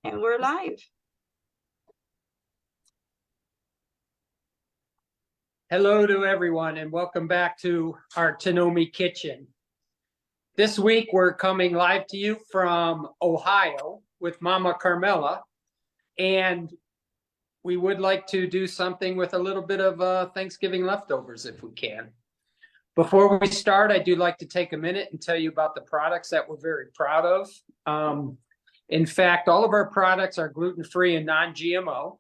And we're live. Hello to everyone and welcome back to our Tonomi kitchen. This week we're coming live to you from Ohio with Mama Carmela, and we would like to do something with a little bit of Thanksgiving leftovers if we can. Before we start, I do like to take a minute and tell you about the products that we're very proud of. In fact, all of our products are gluten-free and non-GMO.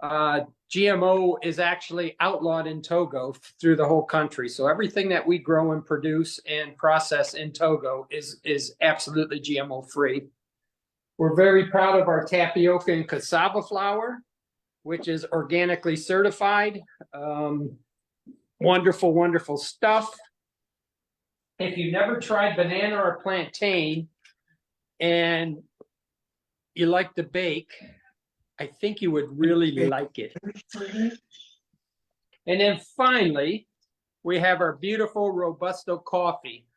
GMO is actually outlawed in Togo through the whole country. So everything that we grow and produce and process in Togo is absolutely GMO free. We're very proud of our tapioca and cassava flour, which is organically certified. Wonderful, wonderful stuff. If you never tried banana or plantain and you like to bake, I think you would really like it. And then finally, we have our beautiful Robusto coffee,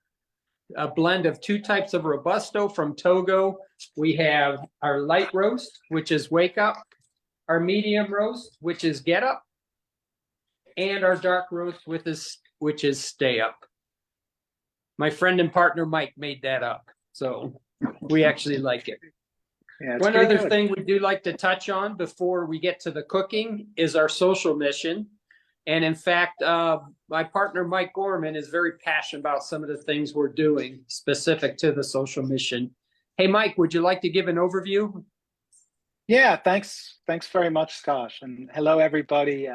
a blend of two types of Robusto from Togo. We have our light roast, which is Wake Up, our medium roast, which is Get Up, and our dark roast, which is Stay Up. My friend and partner Mike made that up, so we actually like it. Yeah, one other thing we do like to touch on before we get to the cooking is our social mission. And in fact, my partner, Mike Gorman, is very passionate about some of the things we're doing specific to the social mission. Hey, Mike, would you like to give an overview? Yeah, thanks. Thanks very much, Scott. And hello, everybody.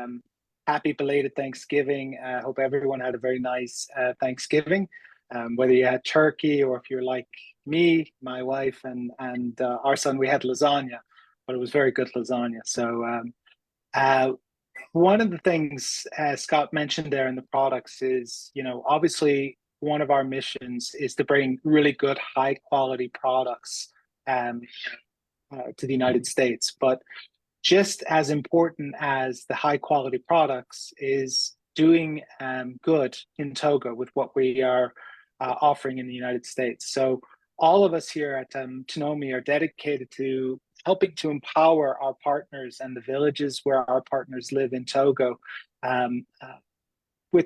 Happy belated Thanksgiving. I hope everyone had a very nice Thanksgiving, whether you had turkey or if you're like me, my wife, and our son, we had lasagna, but it was very good lasagna. So one of the things Scott mentioned there in the products is, obviously one of our missions is to bring really good, high quality products to the United States. But just as important as the high quality products is doing good in Togo with what we are offering in the United States. So all of us here at Tonomi are dedicated to helping to empower our partners and the villages where our partners live in Togo with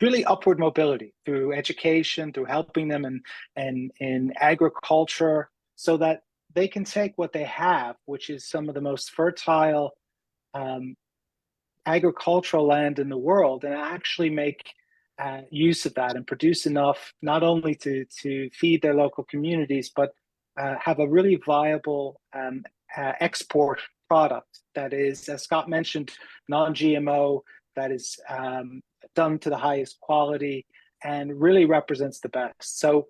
really upward mobility through education, through helping them in agriculture, so that they can take what they have, which is some of the most fertile agricultural land in the world, and actually make use of that and produce enough not only to feed their local communities, but have a really viable export product that is, as Scott mentioned, non-GMO, that is done to the highest quality and really represents the best. So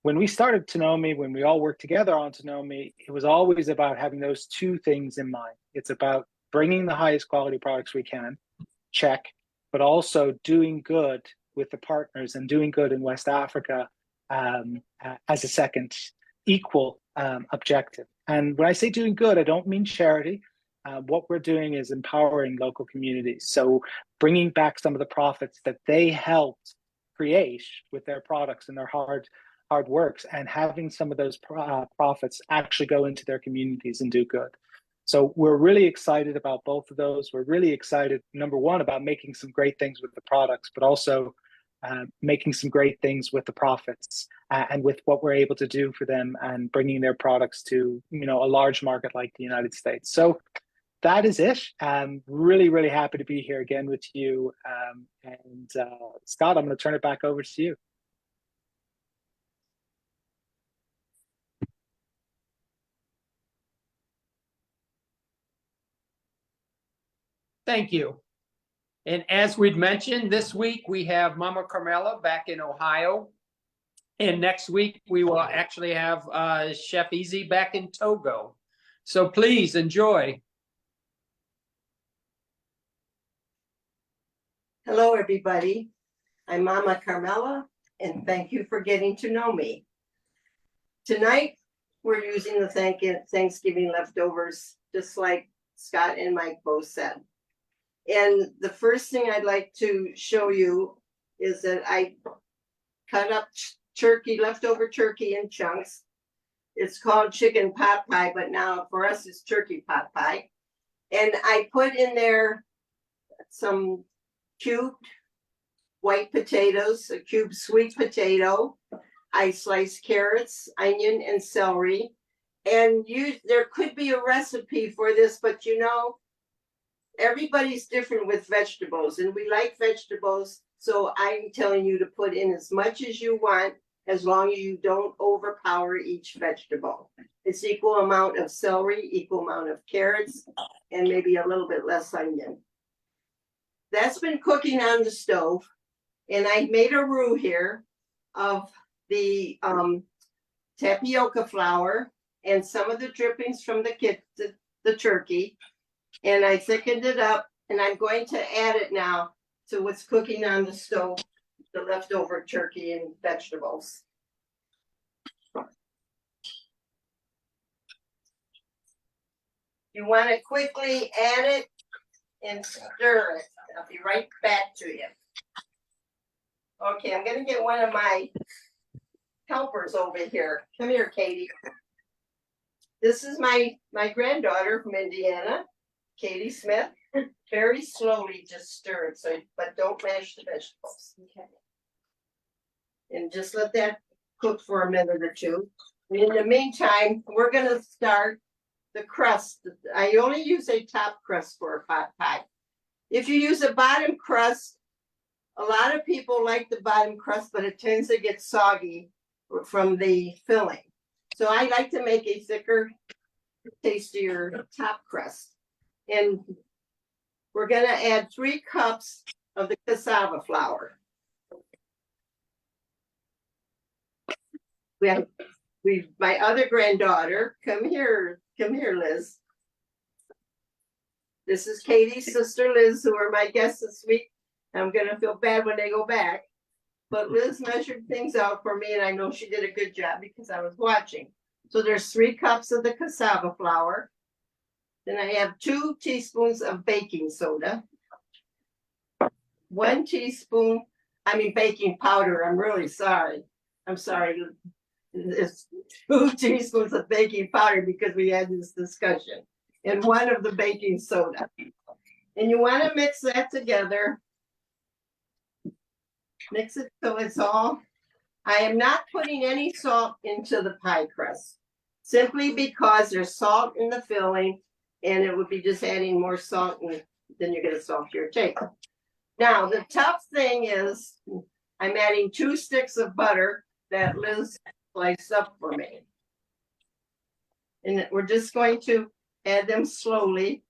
when we started Tonomi, when we all worked together on Tonomi, it was always about having those two things in mind. It's about bringing the highest quality products we can, check, but also doing good with the partners and doing good in West Africa as a second equal objective. And when I say doing good, I don't mean charity. What we're doing is empowering local communities. So bringing back some of the profits that they helped create with their products and their hard works, and having some of those profits actually go into their communities and do good. So we're really excited about both of those. We're really excited, number one, about making some great things with the products, but also making some great things with the profits and with what we're able to do for them and bringing their products to, a large market like the United States. So that is it. I'm really, really happy to be here again with you. And Scott, I'm going to turn it back over to you. Thank you. And as we'd mentioned, this week we have Mama Carmela back in Ohio. And next week we will actually have Chef Easy back in Togo. So please enjoy. Hello, everybody. I'm Mama Carmela, and thank you for getting to know me. Tonight, we're using the Thanksgiving leftovers, just like Scott and Mike both said. And the first thing I'd like to show you is that I cut up leftover turkey in chunks. It's called chicken pot pie, but now for us it's turkey pot pie. And I put in there some cubed white potatoes, a cubed sweet potato. I sliced carrots, onion, and celery. And there could be a recipe for this, but you know, everybody's different with vegetables, and we like vegetables. So I'm telling you to put in as much as you want, as long as you don't overpower each vegetable. It's equal amount of celery, equal amount of carrots, and maybe a little bit less onion. That's been cooking on the stove, and I made a roux here of the tapioca flour and some of the drippings from the turkey, and I thickened it up, and I'm going to add it now to what's cooking on the stove, the leftover turkey and vegetables. You want to quickly add it and stir it. I'll be right back to you. Okay, I'm gonna get one of my helpers over here. Come here, Katie. This is my granddaughter from Indiana, Katie Smith. Very slowly, just stir it, but don't mash the vegetables. Okay. And just let that cook for a minute or two. And in the meantime, we're gonna start the crust. I only use a top crust for a pot pie. If you use a bottom crust, a lot of people like the bottom crust, but it tends to get soggy from the filling. So I like to make a thicker, tastier top crust. And we're gonna add 3 cups of the cassava flour. My other granddaughter, come here, Liz. This is Katie's sister, Liz, who are my guests this week. I'm gonna feel bad when they go back. But Liz measured things out for me, and I know she did a good job because I was watching. So there's 3 cups of the cassava flour. Then I have 2 teaspoons of baking soda. 1 teaspoon, baking powder. I'm really sorry. I'm sorry. It's 2 teaspoons of baking powder because we had this discussion. And 1 of the baking soda. And you want to mix that together. Mix it so it's all. I am not putting any salt into the pie crust, simply because there's salt in the filling, and it would be just adding more salt, and then you're gonna salt your taste. Now, the tough thing is I'm adding 2 sticks of butter that Liz sliced up for me. And we're just going to add them slowly.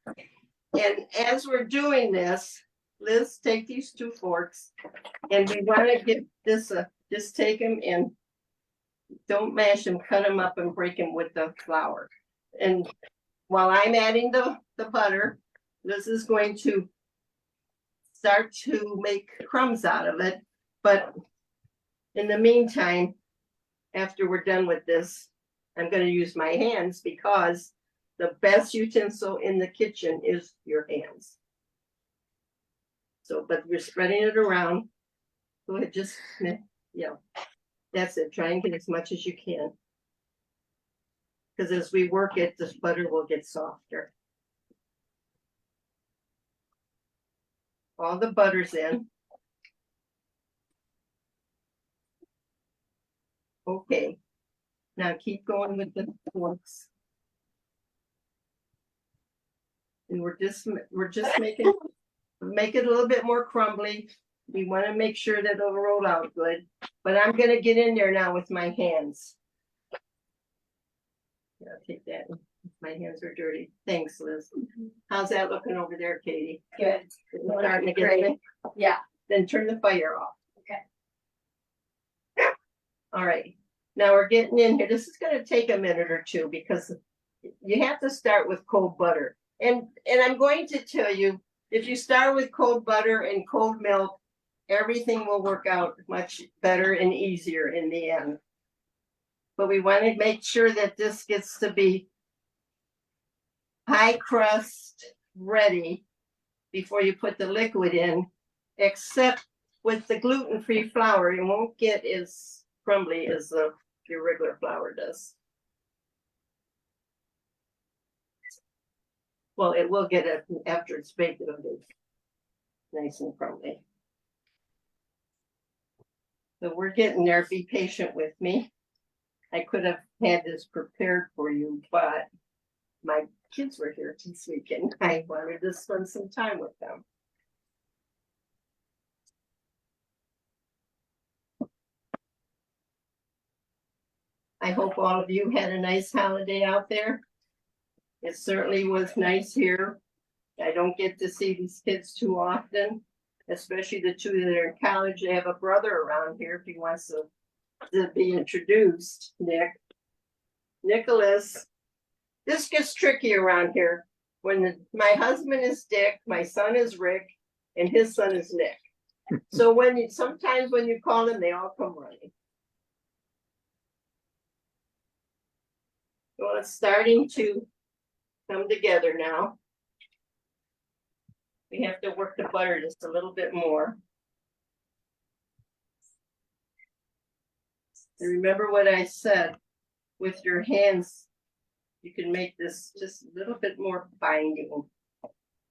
And as we're doing this, Liz, take these 2 forks, and we want to give this just take them and don't mash them, cut them up and break them with the flour. And while I'm adding the butter, Liz is going to start to make crumbs out of it. But in the meantime, after we're done with this, I'm going to use my hands, because the best utensil in the kitchen is your hands. So, but you're spreading it around. Go ahead, just, yeah, that's it. Try and get as much as you can. Because as we work it, this butter will get softer. All the butter's in. Okay, now keep going with the forks. And we're just making. Make it a little bit more crumbly. We want to make sure that it'll roll out good. But I'm going to get in there now with my hands. Yeah, I'll take that. My hands are dirty. Thanks, Liz. How's that looking over there, Katie? Good. Starting to get it? Yeah. Then turn the fire off. Okay. All right. Now we're getting in here. This is going to take a minute or two, because you have to start with cold butter. And I'm going to tell you, if you start with cold butter and cold milk, everything will work out much better and easier in the end. But we want to make sure that this gets to be high crust ready before you put the liquid in, except with the gluten-free flour, it won't get as crumbly as your regular flour does. Well, it will get it after it's baked, it'll be nice and crumbly. So we're getting there. Be patient with me. I could have had this prepared for you, but my kids were here this weekend. I wanted to spend some time with them. I hope all of you had a nice holiday out there. It certainly was nice here. I don't get to see these kids too often, especially the two that are in college. They have a brother around here if he wants to be introduced, Nicholas. This gets tricky around here. When my husband is Dick, my son is Rick, and his son is Nick. So sometimes when you call them, they all come running. Well, it's starting to come together now. We have to work the butter just a little bit more. And remember what I said, with your hands, you can make this just a little bit more binding.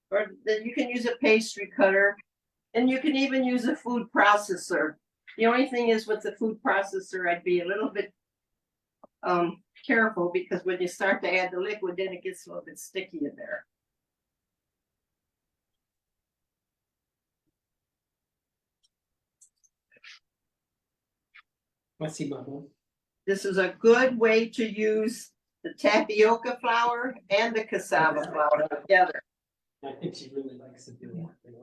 Or then you can use a pastry cutter, and you can even use a food processor. The only thing is with the food processor, I'd be a little bit careful, because when you start to add the liquid, then it gets a little bit sticky in there. Let's see, Mama. This is a good way to use the tapioca flour and the cassava flour together. I think she really likes to do that.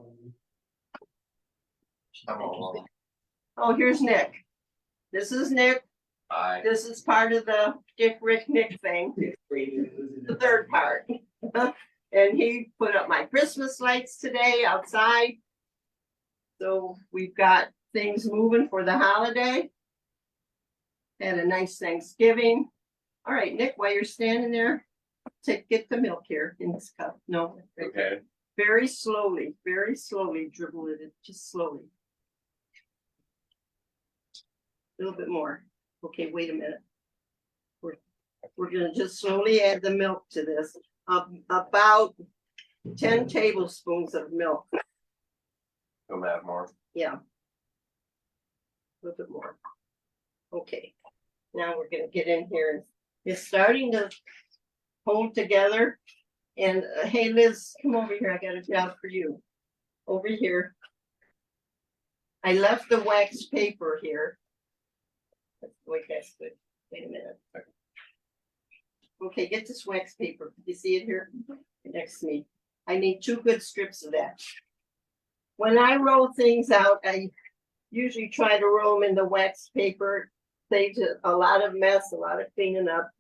Oh, here's Nick. This is Nick. Hi. This is part of the Dick, Rick, Nick thing, the third part. And he put up my Christmas lights today outside. So we've got things moving for the holiday. Had a nice Thanksgiving. All right, Nick, while you're standing there, get the milk here in this cup. No. Okay. Very slowly dribble it in, just slowly. A little bit more. Okay, wait a minute. We're gonna just slowly add the milk to this. About 10 tablespoons of milk. Go add more. Yeah. A little bit more. Okay. Now we're gonna get in here. It's starting to hold together. And hey, Liz, come over here. I got a job for you. Over here. I left the wax paper here. Wait, that's good. Wait a minute. Okay, get this wax paper. You see it here next to me. I need 2 good strips of that. When I roll things out, I usually try to roll them in the wax paper. Saves a lot of mess, a lot of cleaning up.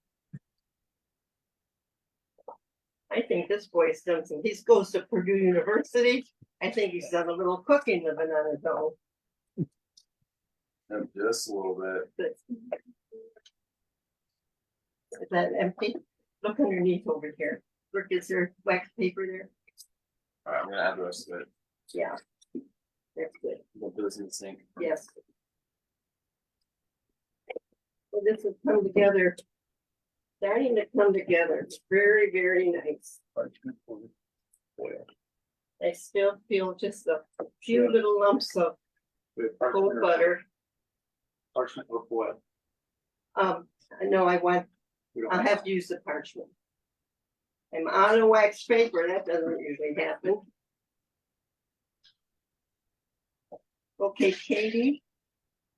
I think this boy's done some. He goes to Purdue University. I think he's done a little cooking living on his own. And just a little bit. But is that empty? Look underneath over here. Look, is there wax paper there? All right, I'm gonna add the rest of it. Yeah. That's good. We'll put this in the sink. Yes. Well, this has come together. Starting to come together. It's very, very nice. I still feel just a few little lumps of cold butter. Parchment or what? No, I'll have to use the parchment. I'm on a wax paper. That doesn't usually happen. Okay, Katie,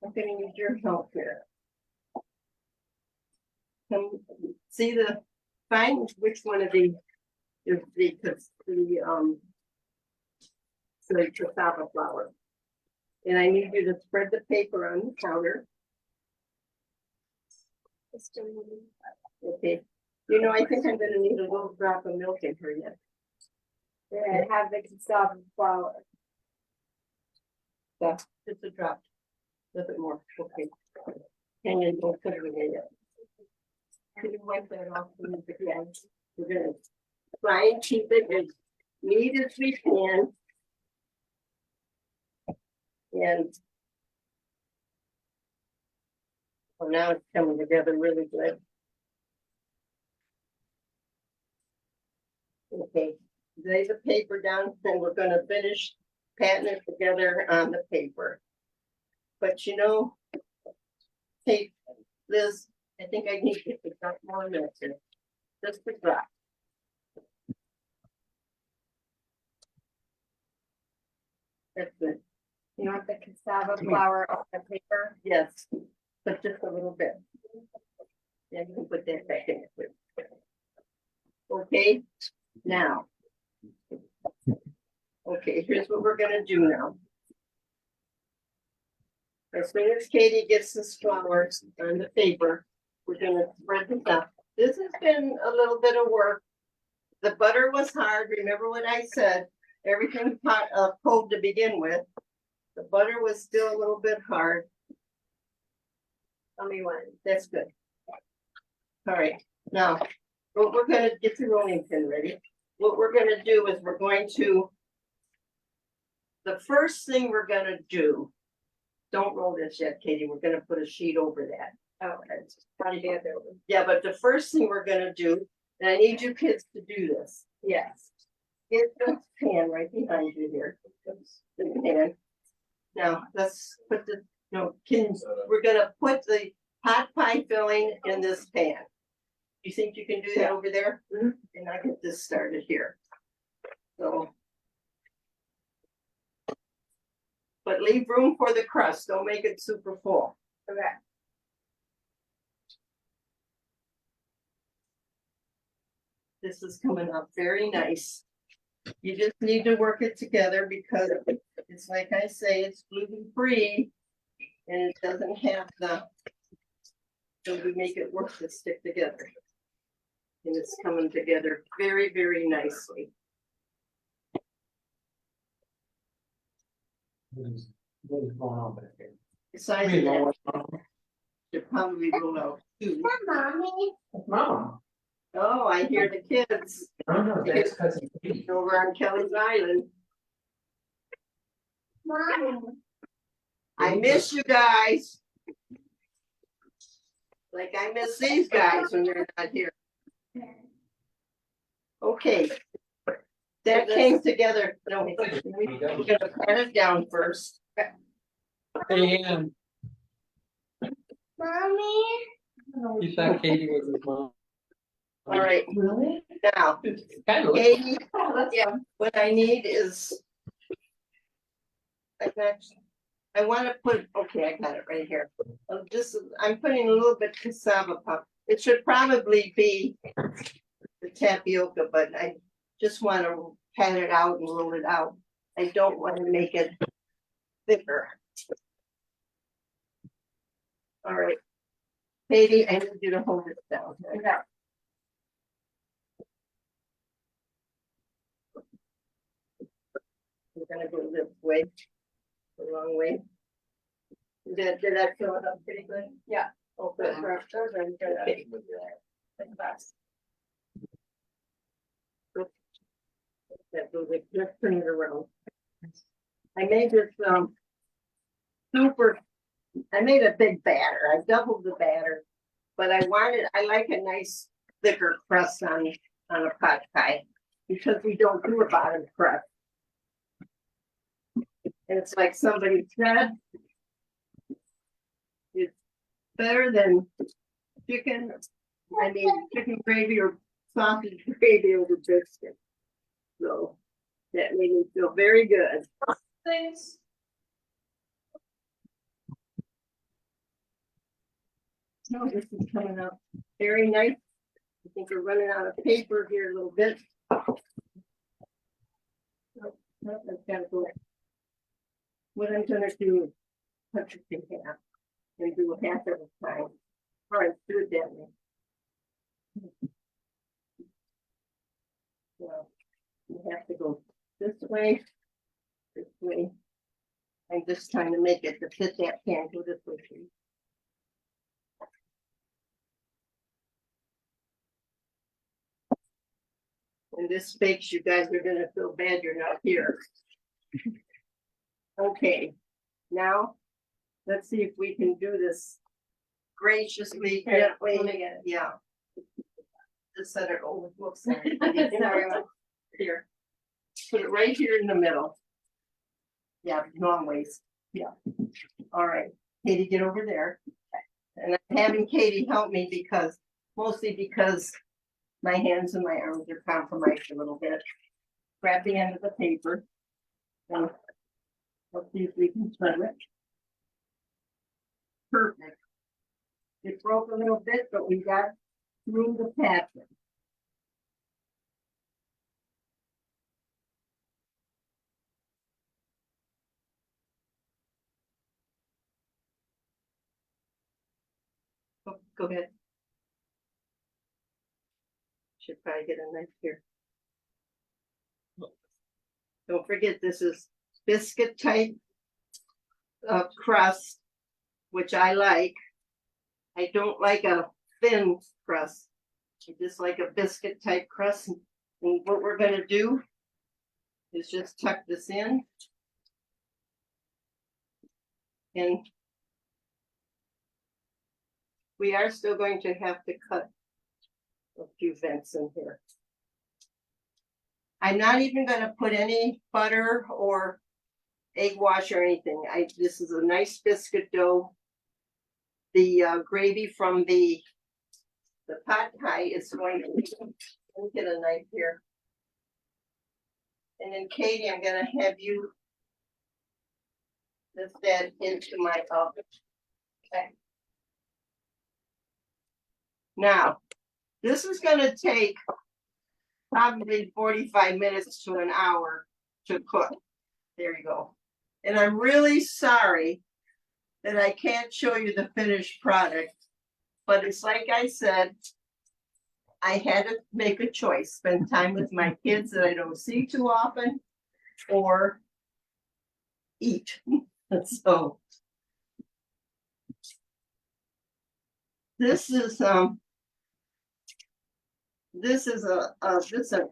I'm gonna need your help here. Find which one of the cassava flour. And I need you to spread the paper on the counter. Okay, you know, I think I'm gonna need a little drop of milk in here yet. Yeah, I have the cassava flour. Yeah, just a drop, a little bit more, okay. And then we'll put it in yet. Can you wipe that off for me again? We're gonna try and keep it as neat as we can. And well, now it's coming together really good. Okay, lay the paper down and we're gonna finish patting it together on the paper. But you know, hey, Liz, I think I need to pick up more minutes here. Just a drop. That's good. You want the cassava flour on the paper? Yes, but just a little bit. Yeah, you can put that back in. Okay, now. Okay, here's what we're gonna do now. As soon as Katie gets this flour on the paper, we're gonna spread this out. This has been a little bit of work. The butter was hard. Remember what I said? Everything cold to begin with. The butter was still a little bit hard. Tell me when. That's good. All right, now, what we're gonna get the rolling pin ready. What we're gonna do is we're going to. The first thing we're gonna do. Don't roll this yet, Katie. We're gonna put a sheet over that. Okay. How do you do it? Yeah, but the first thing we're gonna do, and I need you kids to do this. Yes. Get this pan right behind you here. The pan. Now, let's put the, no, we're gonna put the pot pie filling in this pan. You think you can do that over there? And I get this started here. So. But leave room for the crust. Don't make it super full. Okay. This is coming up very nice. You just need to work it together because it's like I say, it's gluten-free. And it doesn't have the. So we make it work to stick together. And it's coming together very, very nicely. What is going on back there? Besides that, should probably roll out too. Mom. Oh, I hear the kids No, that's cousin Pete. over on Kelly's Island. I miss you guys. Like I miss these guys when they're not here. Okay. That came together. No, we're gonna pat it down first. And Mommy. you thought Katie was his mom. All right, Really? now, Kind of. Katie, Yeah. what I need is. I want to put, okay, I got it right here. I'm putting a little bit cassava pop. It should probably be the tapioca, but I just want to pat it out and roll it out. I don't want to make it thicker. All right. Katie, I need you to hold it down. Okay. We're gonna go this way, the wrong way. Did that fill it up pretty good? Yeah. Oh, good. Okay. That goes like, just turn it around. I made this, I made a big batter. I doubled the batter. But I like a nice thicker crust on a pot pie. Because we don't do a bottom crust. And it's like somebody said. It's better than chicken gravy or sausage gravy over biscuit. So that made me feel very good. Thanks. So this is coming up very nice. I think we're running out of paper here a little bit. Oh, no, that's gotta go. What I'm gonna do is cut it in half and do a half at a time. All right, do it that way. So you have to go this way. I'm just trying to make it to fit that pan. Go this way, please. And this bakes, you guys are gonna feel bad you're not here. Okay, now, let's see if we can do this graciously, gently, yeah. Just set it over. Whoops. Sorry. Here. Put it right here in the middle. Yeah, long ways. Yeah. All right, Katie, get over there. And I'm having Katie help me mostly because my hands and my arms are compromised a little bit. Grab the end of the paper. And let's see if we can turn it. Perfect. It broke a little bit, but we got through the pattern. Go ahead. Should probably get a knife here. Don't forget, this is biscuit type crust, which I like. I don't like a thin crust. I just like a biscuit type crust. And what we're gonna do is just tuck this in. And we are still going to have to cut a few vents in here. I'm not even gonna put any butter or egg wash or anything. This is a nice biscuit dough. The gravy from the pot pie is going to, let me get a knife here. And then Katie, I'm gonna have you lift that into my oven. Okay. Now, this is gonna take probably 45 minutes to an hour to cook. There you go. And I'm really sorry that I can't show you the finished product, but it's like I said, I had to make a choice, spend time with my kids that I don't see too often, or eat. So this is an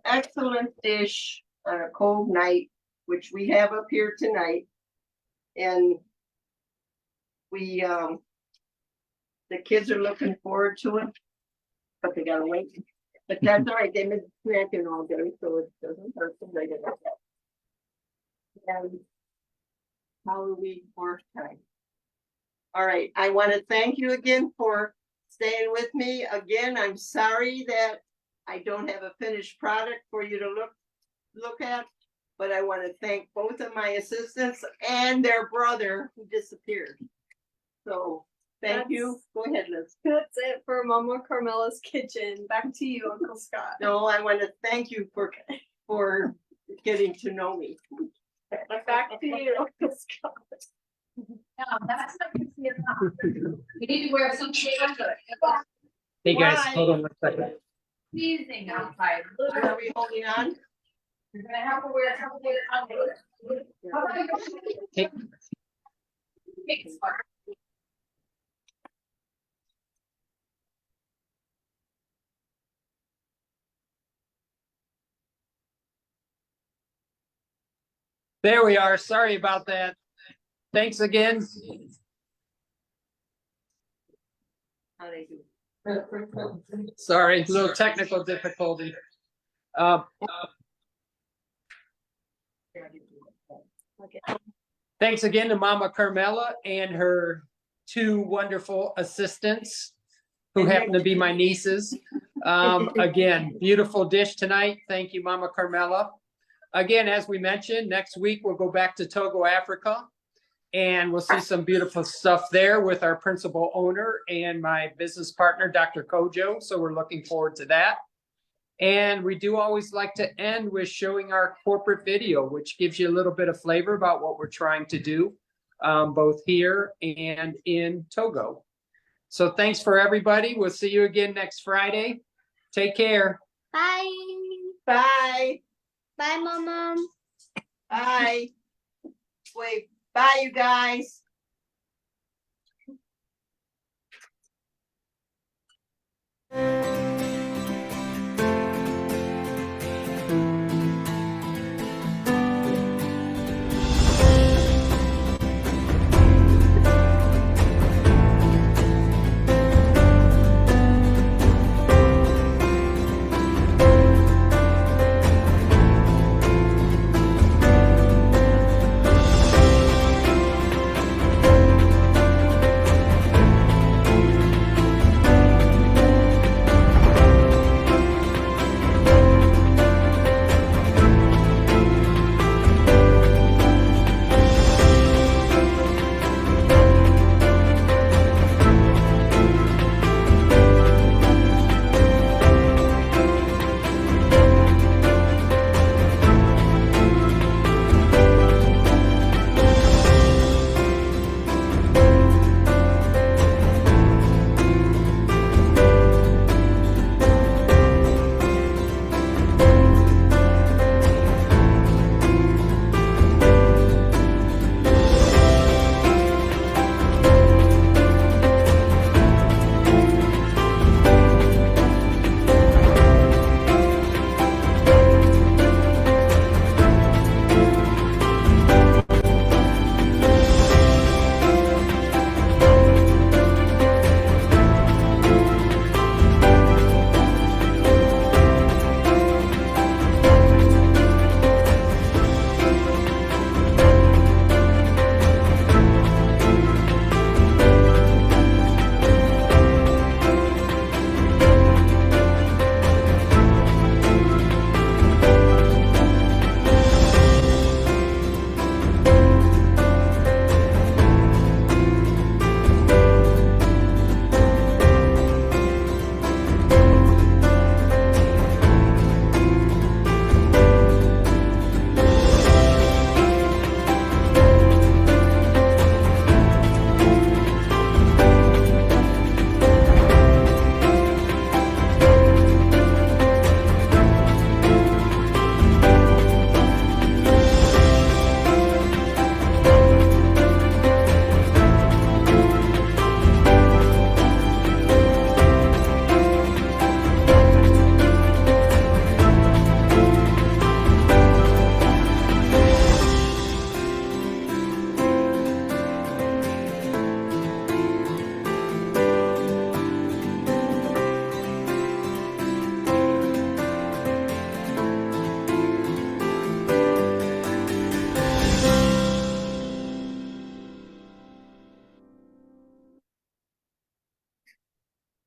excellent dish on a cold night, which we have up here tonight. And we the kids are looking forward to it, but they gotta wait. But that's all right, they've been snacking all day, so it doesn't hurt them. They get that. And Halloween fourth time. All right, I want to thank you again for staying with me. Again, I'm sorry that I don't have a finished product for you to look at, but I want to thank both of my assistants and their brother who disappeared. So thank you. Go ahead, Liz. That's it for Mama Carmela's kitchen. Back to you, Uncle Scott. No, I want to thank you for getting to know me. Back to you, Uncle Scott. No, that's not good for your mouth. You need to wear some shades. Hey guys, Why? hold on one second. Freezing outside. Are we holding on? You're gonna have to wear something under it. How about you? Hey, Take sweater. there we are. Sorry about that. Thanks again. How they do? Sorry, a little technical difficulty. Thanks again to Mama Carmela and her two wonderful assistants who happen to be my nieces. Again, beautiful dish tonight. Thank you, Mama Carmela. Again, as we mentioned, next week we'll go back to Togo, Africa, and we'll see some beautiful stuff there with our principal owner and my business partner, Dr. Kojo. So we're looking forward to that. And we do always like to end with showing our corporate video, which gives you a little bit of flavor about what we're trying to do, both here and in Togo. So thanks for everybody. We'll see you again next Friday. Take care. Bye. Bye. Bye, Mom. Bye. Wait, bye, you guys. Bye.